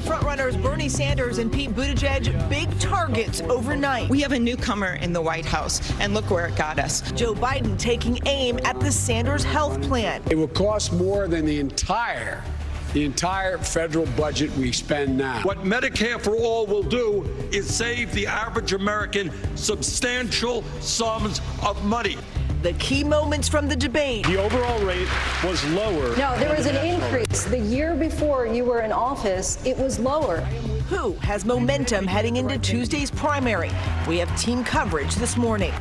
Iowa frontrunners Bernie Sanders and Pete Buttigieg big targets overnight. We have a newcomer in the White House, and look where it got us. Joe Biden taking aim at the Sanders health plan. It will cost more than the entire federal budget we spend now. What Medicare for All will do is save the average American substantial sums of money. The key moments from the debate. The overall rate was lower. No, there was an increase. The year before you were in office, it was lower. Who has momentum heading into Tuesday's primary? We have team coverage this morning.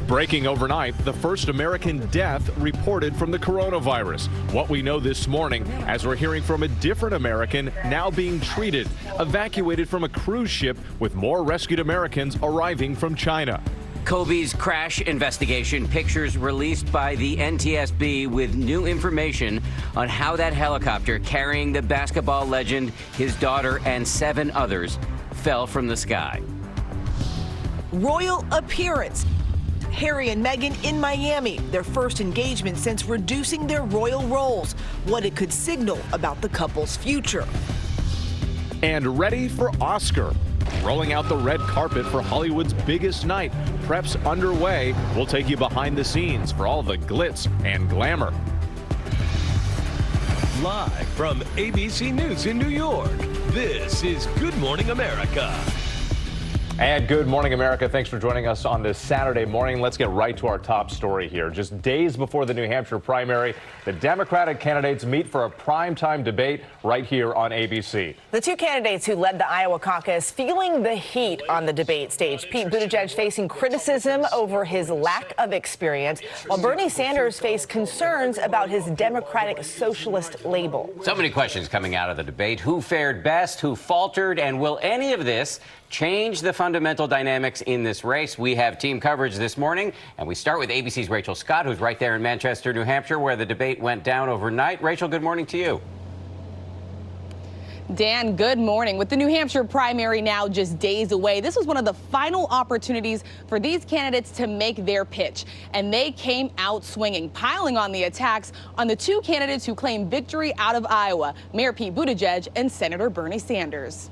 Breaking overnight, the first American death reported from the coronavirus. What we know this morning, as we're hearing from a different American now being treated, evacuated from a cruise ship with more rescued Americans arriving from China. Kobe's crash investigation, pictures released by the NTSB with new information on how that helicopter carrying the basketball legend, his daughter, and 7 others fell from the sky. Royal appearance. Harry and Meghan in Miami, their first engagement since reducing their royal roles. What it could signal about the couple's future. And ready for Oscar. Rolling out the red carpet for Hollywood's biggest night. Preps underway. We'll take you behind the scenes for all the glitz and glamour. Live from ABC News in New York, this is Good Morning America. And good morning, America. Thanks for joining us on this Saturday morning. Let's get right to our top story here. Just days before the New Hampshire primary, the Democratic candidates meet for a primetime debate right here on ABC. The two candidates who led the Iowa caucus feeling the heat on the debate stage. Pete Buttigieg facing criticism over his lack of experience, while Bernie Sanders faced concerns about his Democratic Socialist label. So many questions coming out of the debate. Who fared best? Who faltered? And will any of this change the fundamental dynamics in this race? We have team coverage this morning, and we start with ABC's Rachel Scott, who's right there in Manchester, New Hampshire, where the debate went down overnight. Rachel, good morning to you. Dan, good morning. With the New Hampshire primary now just days away, this was one of the final opportunities for these candidates to make their pitch. And they came out swinging, piling on the attacks on the two candidates who claim victory out of Iowa, Mayor Pete Buttigieg and Senator Bernie Sanders.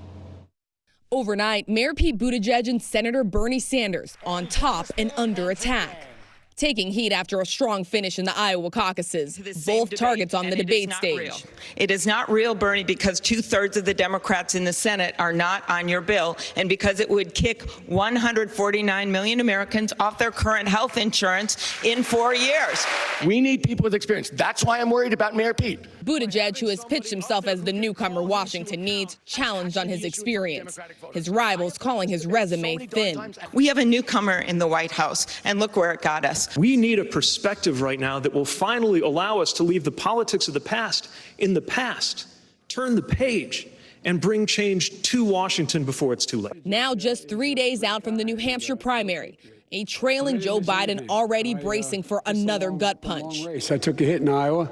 Overnight, Mayor Pete Buttigieg and Senator Bernie Sanders on top and under attack. Taking heat after a strong finish in the Iowa caucuses, both targets on the debate stage. It is not real, Bernie, because 2/3 of the Democrats in the Senate are not on your bill, and because it would kick 149 million Americans off their current health insurance in 4 years. We need people with experience. That's why I'm worried about Mayor Pete. Buttigieg, who has pitched himself as the newcomer Washington needs, challenged on his experience. His rivals calling his resume thin. We have a newcomer in the White House, and look where it got us. We need a perspective right now that will finally allow us to leave the politics of the past in the past, turn the page, and bring change to Washington before it's too late. Now just 3 days out from the New Hampshire primary, a trailing Joe Biden already bracing for another gut punch. I took a hit in Iowa,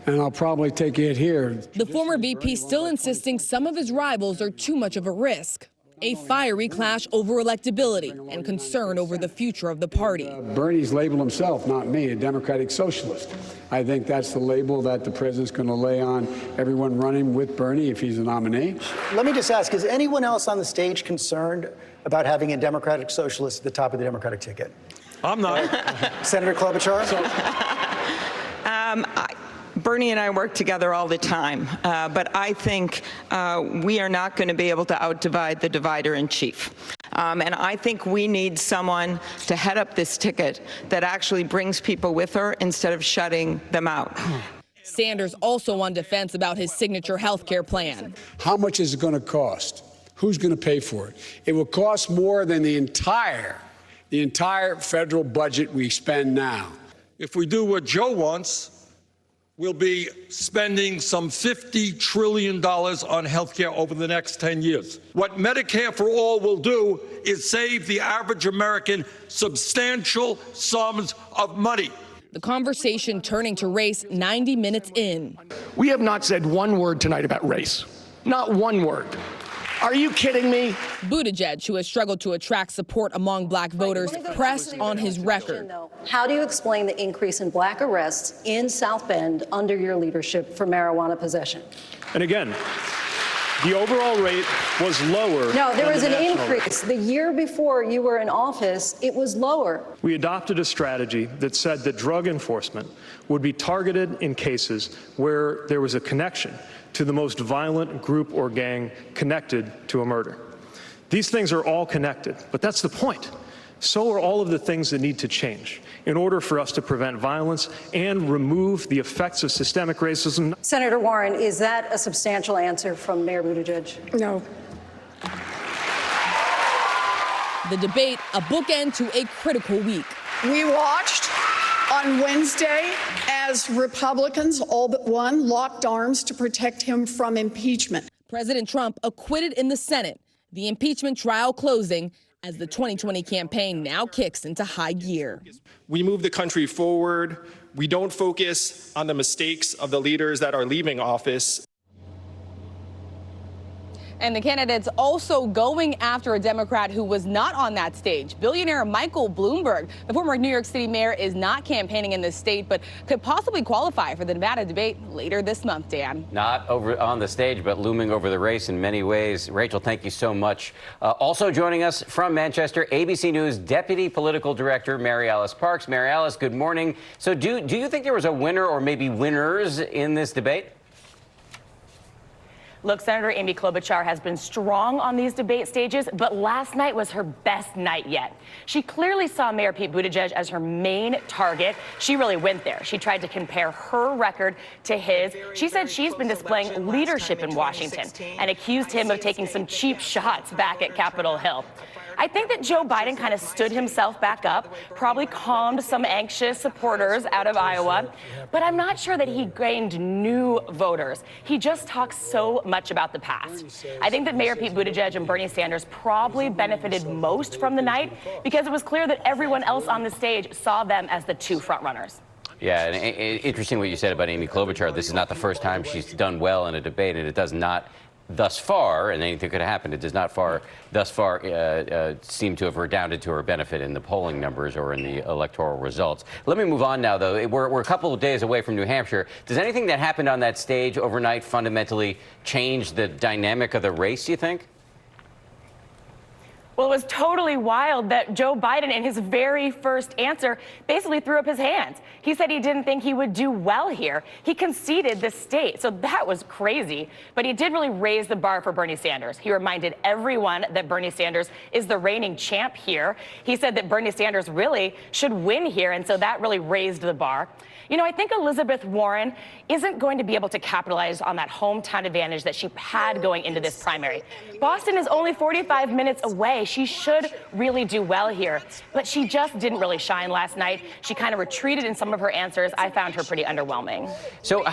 and I'll probably take a hit here. The former VP still insisting some of his rivals are too much of a risk. A fiery clash over electability and concern over the future of the party. Bernie's labeled himself, not me, a Democratic Socialist. I think that's the label that the president's going to lay on everyone running with Bernie if he's a nominee. Let me just ask, is anyone else on the stage concerned about having a Democratic Socialist at the top of the Democratic ticket? I'm not. Senator Klobuchar? Bernie and I work together all the time, but I think we are not going to be able to outdivide the divider-in-chief. And I think we need someone to head up this ticket that actually brings people with her instead of shutting them out. Sanders also on defense about his signature health care plan. How much is it going to cost? Who's going to pay for it? It will cost more than the entire federal budget we spend now. If we do what Joe wants, we'll be spending some $50 trillion on health care over the next 10 years. What Medicare for All will do is save the average American substantial sums of money. The conversation turning to race 90 minutes in. We have not said one word tonight about race. Not one word. Are you kidding me? Buttigieg, who has struggled to attract support among black voters, pressed on his record. How do you explain the increase in black arrests in South Bend under your leadership for marijuana possession? And again, The overall rate was lower. No, there than was the an national rate. increase. The year before you were in office, it was lower. We adopted a strategy that said that drug enforcement would be targeted in cases where there was a connection to the most violent group or gang connected to a murder. These things are all connected, but that's the point. So are all of the things that need to change in order for us to prevent violence and remove the effects of systemic racism. Senator Warren, is that a substantial answer from Mayor Buttigieg? No. The debate, a bookend to a critical week. We watched on Wednesday as Republicans, all but one, locked arms to protect him from impeachment. President Trump acquitted in the Senate, the impeachment trial closing as the 2020 campaign now kicks into high gear. We move the country forward. We don't focus on the mistakes of the leaders that are leaving office. And the candidates also going after a Democrat who was not on that stage. Billionaire Michael Bloomberg, the former New York City mayor, is not campaigning in this state, but could possibly qualify for the Nevada debate later this month, Dan. Not over on the stage, but looming over the race in many ways. Rachel, thank you so much. Also joining us from Manchester, ABC News Deputy Political Director Mary Alice Parks. Mary Alice, good morning. So do you think there was a winner or maybe winners in this debate? Look, Senator Amy Klobuchar has been strong on these debate stages, but last night was her best night yet. She clearly saw Mayor Pete Buttigieg as her main target. She really went there. She tried to compare her record to his. She said she's been displaying leadership in Washington and accused him of taking some cheap shots back at Capitol Hill. I think that Joe Biden kind of stood himself back up, probably calmed some anxious supporters out of Iowa, but I'm not sure that he gained new voters. He just talks so much about the past. I think that Mayor Pete Buttigieg and Bernie Sanders probably benefited most from the night because it was clear that everyone else on the stage saw them as the two frontrunners. Yeah, and interesting what you said about Amy Klobuchar. This is not the first time she's done well in a debate, and it does not thus far, and anything could have happened, it does not thus far seem to have redounded to her benefit in the polling numbers or in the electoral results. Let me move on now, though. We're a couple of days away from New Hampshire. Does anything that happened on that stage overnight fundamentally change the dynamic of the race, you think? Well, it was totally wild that Joe Biden, in his very first answer, basically threw up his hands. He said he didn't think he would do well here. He conceded the state, so that was crazy. But he did really raise the bar for Bernie Sanders. He reminded everyone that Bernie Sanders is the reigning champ here. He said that Bernie Sanders really should win here, and so that really raised the bar. You know, I think Elizabeth Warren isn't going to be able to capitalize on that hometown advantage that she had going into this primary. Boston is only 45 minutes away. She should really do well here, but she just didn't really shine last night. She kind of retreated in some of her answers. I found her pretty underwhelming. So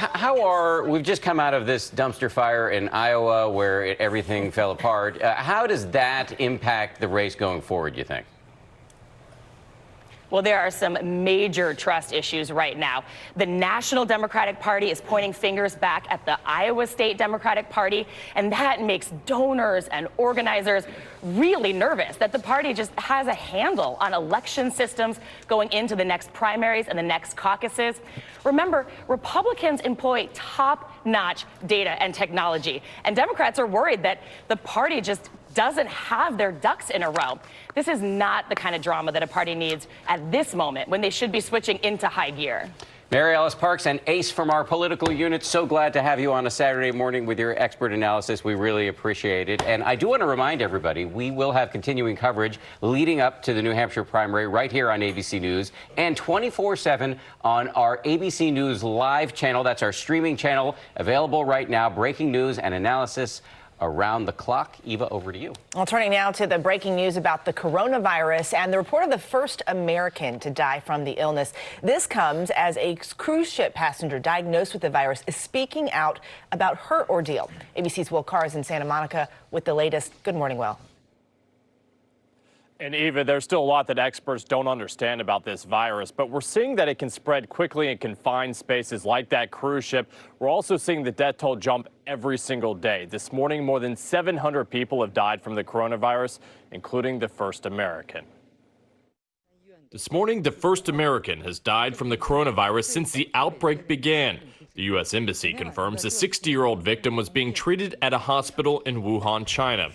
we've just come out of this dumpster fire in Iowa where everything fell apart. How does that impact the race going forward, you think? Well, there are some major trust issues right now. The National Democratic Party is pointing fingers back at the Iowa State Democratic Party, and that makes donors and organizers really nervous that the party just has a handle on election systems going into the next primaries and the next caucuses. Remember, Republicans employ top-notch data and technology, and Democrats are worried that the party just doesn't have their ducks in a row. This is not the kind of drama that a party needs at this moment when they should be switching into high gear. Mary Alice Parks, an ace from our political unit. So glad to have you on a Saturday morning with your expert analysis. We really appreciate it. And I do want to remind everybody, we will have continuing coverage leading up to the New Hampshire primary right here on ABC News and 24/7 on our ABC News Live channel. That's our streaming channel, available right now. Breaking news and analysis around the clock. Eva, over to you. Well, turning now to the breaking news about the coronavirus and the report of the first American to die from the illness. This comes as a cruise ship passenger diagnosed with the virus is speaking out about her ordeal. ABC's Will Carr is in Santa Monica with the latest. Good morning, Will. And Eva, there's still a lot that experts don't understand about this virus, but we're seeing that it can spread quickly in confined spaces like that cruise ship. We're also seeing the death toll jump every single day. This morning, more than 700 people have died from the coronavirus, including the first American. This morning, the first American has died from the coronavirus since the outbreak began. The U.S. Embassy confirms the 60-year-old victim was being treated at a hospital in Wuhan, China.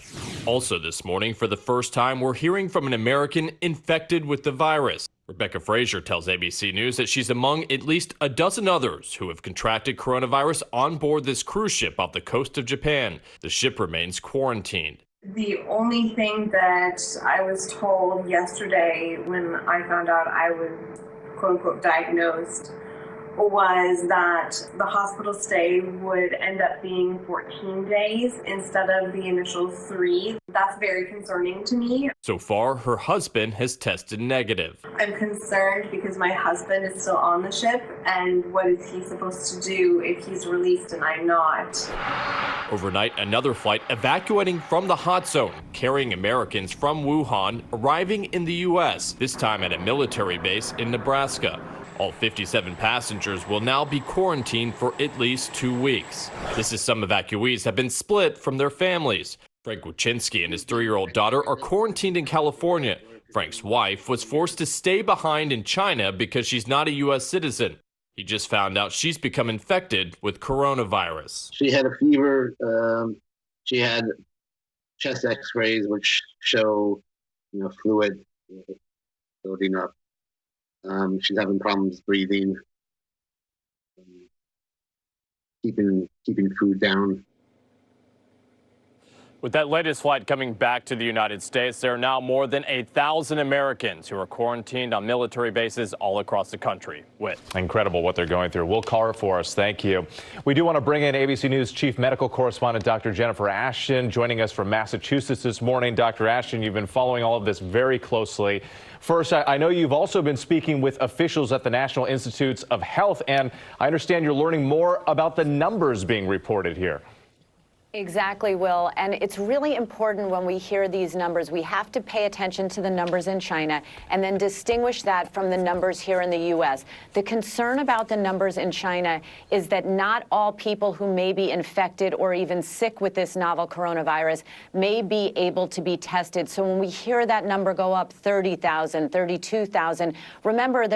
Also this morning, for the first time, we're hearing from an American infected with the virus. Rebecca Frazier tells ABC News that she's among at least a dozen others who have contracted coronavirus on board this cruise ship off the coast of Japan. The ship remains quarantined. The only thing that I was told yesterday when I found out I was quote-unquote diagnosed was that the hospital stay would end up being 14 days instead of the initial 3. That's very concerning to me. So far, her husband has tested negative. I'm concerned because my husband is still on the ship, and what is he supposed to do if he's released and I'm not? Overnight, another flight evacuating from the hot zone, carrying Americans from Wuhan, arriving in the U.S., this time at a military base in Nebraska. All 57 passengers will now be quarantined for at least 2 weeks. This is some evacuees have been split from their families. Frank Wachinski and his 3-year-old daughter are quarantined in California. Frank's wife was forced to stay behind in China because she's not a U.S. citizen. He just found out she's become infected with coronavirus. She had a fever. She had chest x-rays, which show, fluid building up. She's having problems breathing, keeping food down. With that latest flight coming back to the United States, there are now more than 1,000 Americans who are quarantined on military bases all across the country. Whit. Incredible what they're going through. Will Carr for us. Thank you. We do want to bring in ABC News Chief Medical Correspondent Dr. Jennifer Ashton joining us from Massachusetts this morning. Dr. Ashton, you've been following all of this very closely. First, I know you've also been speaking with officials at the National Institutes of Health, and I understand you're learning more about the numbers being reported here. Exactly, Will. And it's really important when we hear these numbers. We have to pay attention to the numbers in China and then distinguish that from the numbers here in the U.S. The concern about the numbers in China is that not all people who may be infected or even sick with this novel coronavirus may be able to be tested. So when we hear that number go up 30,000, 32,000, remember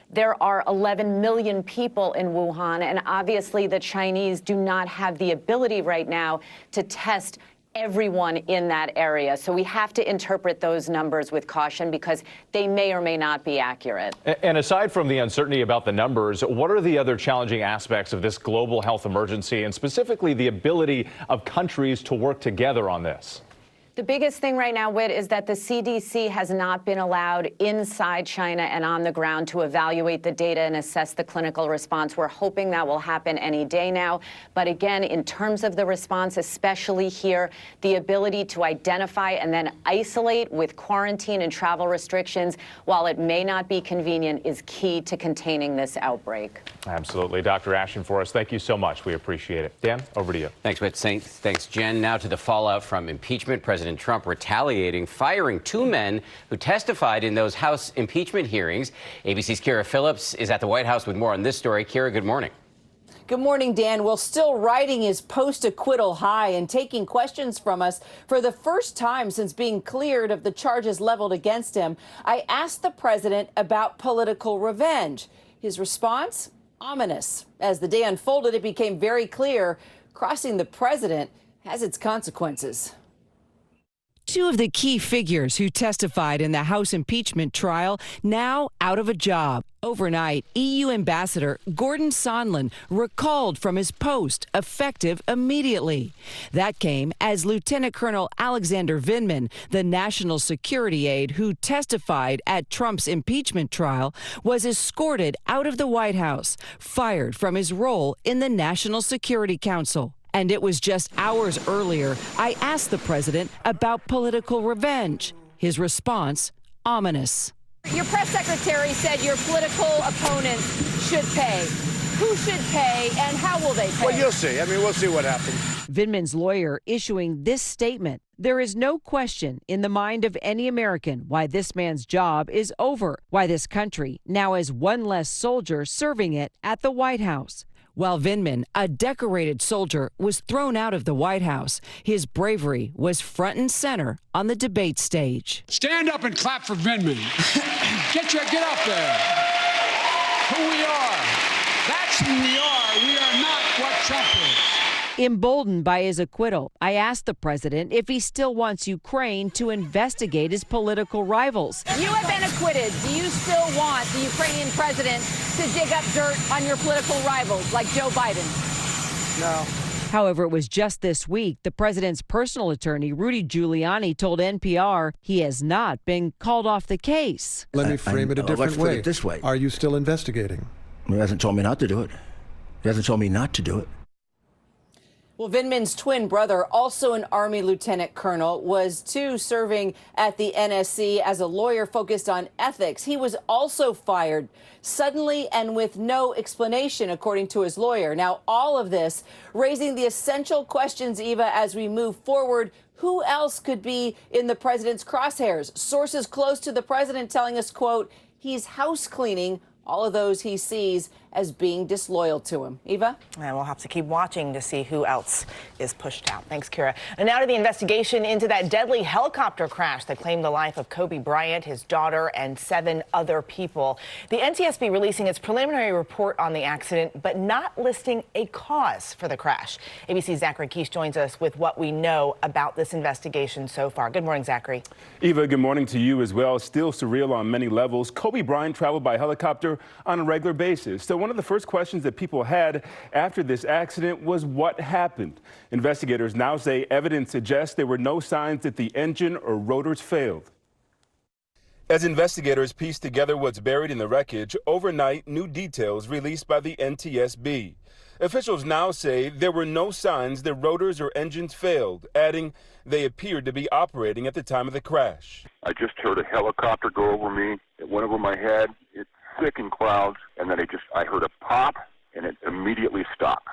there are 11 million people in Wuhan, and obviously the Chinese do not have the ability right now to test everyone in that area. So we have to interpret those numbers with caution because they may or may not be accurate. And aside from the uncertainty about the numbers, what are the other challenging aspects of this global health emergency, and specifically the ability of countries to work together on this? The biggest thing right now, Whit, is that the CDC has not been allowed inside China and on the ground to evaluate the data and assess the clinical response. We're hoping that will happen any day now. But again, in terms of the response, especially here, the ability to identify and then isolate with quarantine and travel restrictions, while it may not be convenient, is key to containing this outbreak. Absolutely. Dr. Ashton for us. Thank you so much. We appreciate it. Dan, over to you. Thanks, Whit. Thanks, Jen. Now to the fallout from impeachment. President Trump retaliating, firing 2 men who testified in those House impeachment hearings. ABC's Kira Phillips is at the White House with more on this story. Kira, good morning. Good morning, Dan. Well, still riding his post-acquittal high and taking questions from us for the first time since being cleared of the charges leveled against him, I asked the president about political revenge. His response? Ominous. As the day unfolded, it became very clear crossing the president has its consequences. 2 of the key figures who testified in the House impeachment trial now out of a job. Overnight, EU Ambassador Gordon Sondland recalled from his post, effective immediately. That came as Lieutenant Colonel Alexander Vindman, the national security aide who testified at Trump's impeachment trial, was escorted out of the White House, fired from his role in the National Security Council. And it was just hours earlier I asked the president about political revenge. His response, ominous. Your press secretary said your political opponents should pay. Who should pay and how will they pay? Well, you'll see. We'll see what happens. Vindman's lawyer issuing this statement. There is no question in the mind of any American why this man's job is over, why this country now has 1 less soldier serving it at the White House. While Vindman, a decorated soldier, was thrown out of the White House, his bravery was front and center on the debate stage. Stand up and clap for Vindman. Get up there. Who we are. That's who we are. We are Emboldened by his acquittal, I asked the president if he still wants Ukraine to investigate his political rivals. You have been acquitted. Do you still want the Ukrainian president to dig up dirt on your political rivals like Joe Biden? No. However, it was just this week the president's personal attorney, Rudy Giuliani, told NPR he has not been called off the case. Let me frame it a different let's way. put it this way. Are you still investigating? He hasn't told me not to do it. He hasn't told me not to do it. Well, Vindman's twin brother, also an Army lieutenant colonel, was too serving at the NSC as a lawyer focused on ethics. He was also fired suddenly and with no explanation, according to his lawyer. Now, all of this raising the essential questions, Eva, as we move forward. Who else could be in the president's crosshairs? Sources close to the president telling us, quote, he's house cleaning all of those he sees as being disloyal to him. Eva? And we'll have to keep watching to see who else is pushed out. Thanks, Kira. And now to the investigation into that deadly helicopter crash that claimed the life of Kobe Bryant, his daughter, and 7 other people. The NTSB releasing its preliminary report on the accident, but not listing a cause for the crash. ABC's Zachary Keish joins us with what we know about this investigation so far. Good morning, Zachary. Eva, good morning to you as well. Still surreal on many levels. Kobe Bryant traveled by helicopter on a regular basis. So one of the first questions that people had after this accident was what happened. Investigators now say evidence suggests there were no signs that the engine or rotors failed. As investigators piece together what's buried in the wreckage, overnight new details released by the NTSB. Officials now say there were no signs the rotors or engines failed, adding they appeared to be operating at the time of the crash. I just heard a helicopter go over me. It went over my head. It thick in clouds, and then I heard a pop, and it immediately stopped.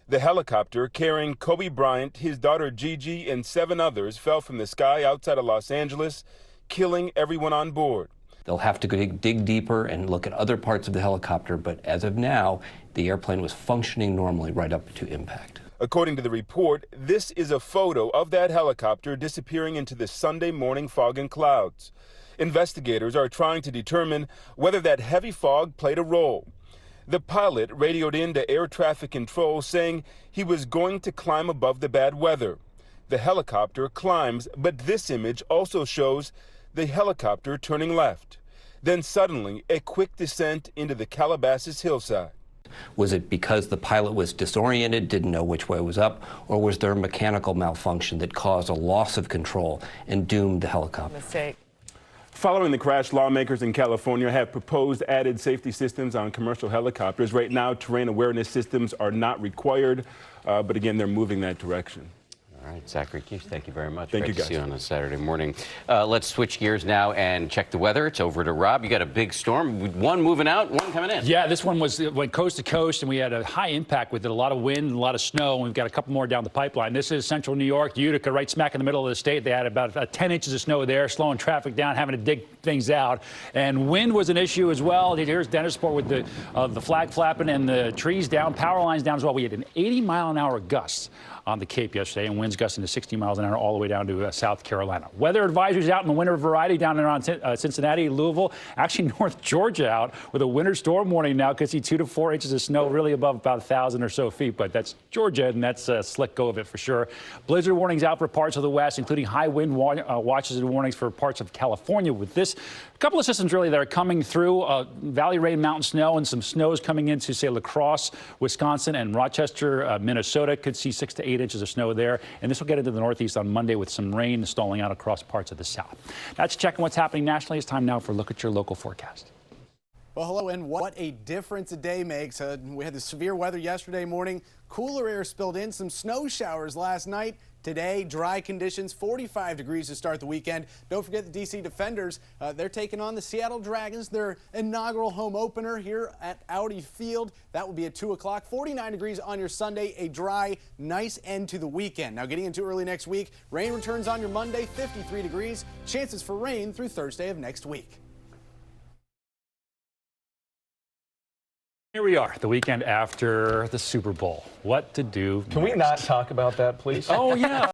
The helicopter carrying Kobe Bryant, his daughter Gigi, and 7 others fell from the sky outside of Los Angeles, killing everyone on board. They'll have to dig deeper and look at other parts of the helicopter, but as of now, the airplane was functioning normally right up to impact. According to the report, this is a photo of that helicopter disappearing into the Sunday morning fog and clouds. Investigators are trying to determine whether that heavy fog played a role. The pilot radioed into air traffic control saying he was going to climb above the bad weather. The helicopter climbs, but this image also shows the helicopter turning left. Then suddenly, a quick descent into the Calabasas hillside. Was it because the pilot was disoriented, didn't know which way was up, or was there a mechanical malfunction that caused a loss of control and doomed the helicopter? Mistake. Following the crash, lawmakers in California have proposed added safety systems on commercial helicopters. Right now, terrain awareness systems are not required, but again, they're moving that direction. All right, Zachary Keish, thank you very much. Thank Great you, to guys. see you on a Saturday morning. Let's switch gears now and check the weather. It's over to Rob. You got a big storm, one moving out, one coming in. Yeah, this one went coast to coast, and we had a high impact with it, a lot of wind and a lot of snow, and we've got a couple more down the pipeline. This is central New York, Utica, right smack in the middle of the state. They had about 10 inches of snow there, slowing traffic down, having to dig things out. And wind was an issue as well. Here's Dennisport with the flag flapping and the trees down, power lines down as well. We had an 80-mile-an-hour gust on the Cape yesterday, and winds gusting to 60 miles an hour all the way down to South Carolina. Weather advisories out in the winter variety down around Cincinnati, Louisville, actually North Georgia out with a winter storm warning now. Could see 2 to 4 inches of snow, really above about 1,000 or so feet, but that's Georgia, and that's a slick go of it for sure. Blizzard warnings out for parts of the West, including high wind watches and warnings for parts of California with this. A couple of systems really that are coming through, Valley Rain Mountain snow, and some snows coming into, say, La Crosse, Wisconsin, and Rochester, Minnesota. Could see 6 to 8 inches of snow there, and this will get into the Northeast on Monday with some rain stalling out across parts of the South. That's checking what's happening nationally. It's time now for a look at your local forecast. Well, hello, and what a difference a day makes. We had the severe weather yesterday morning. Cooler air spilled in, some snow showers last night. Today, dry conditions, 45 degrees to start the weekend. Don't forget the D.C. Defenders. They're taking on the Seattle Dragons, their inaugural home opener here at Audi Field. That will be at 2 o'clock. 49 degrees on your Sunday, a dry, nice end to the weekend. Now, getting into early next week, rain returns on your Monday, 53 degrees. Chances for rain through Thursday of next week. Here we are, the weekend after the Super Bowl. What to do Can we not talk about that, please? Oh, yeah.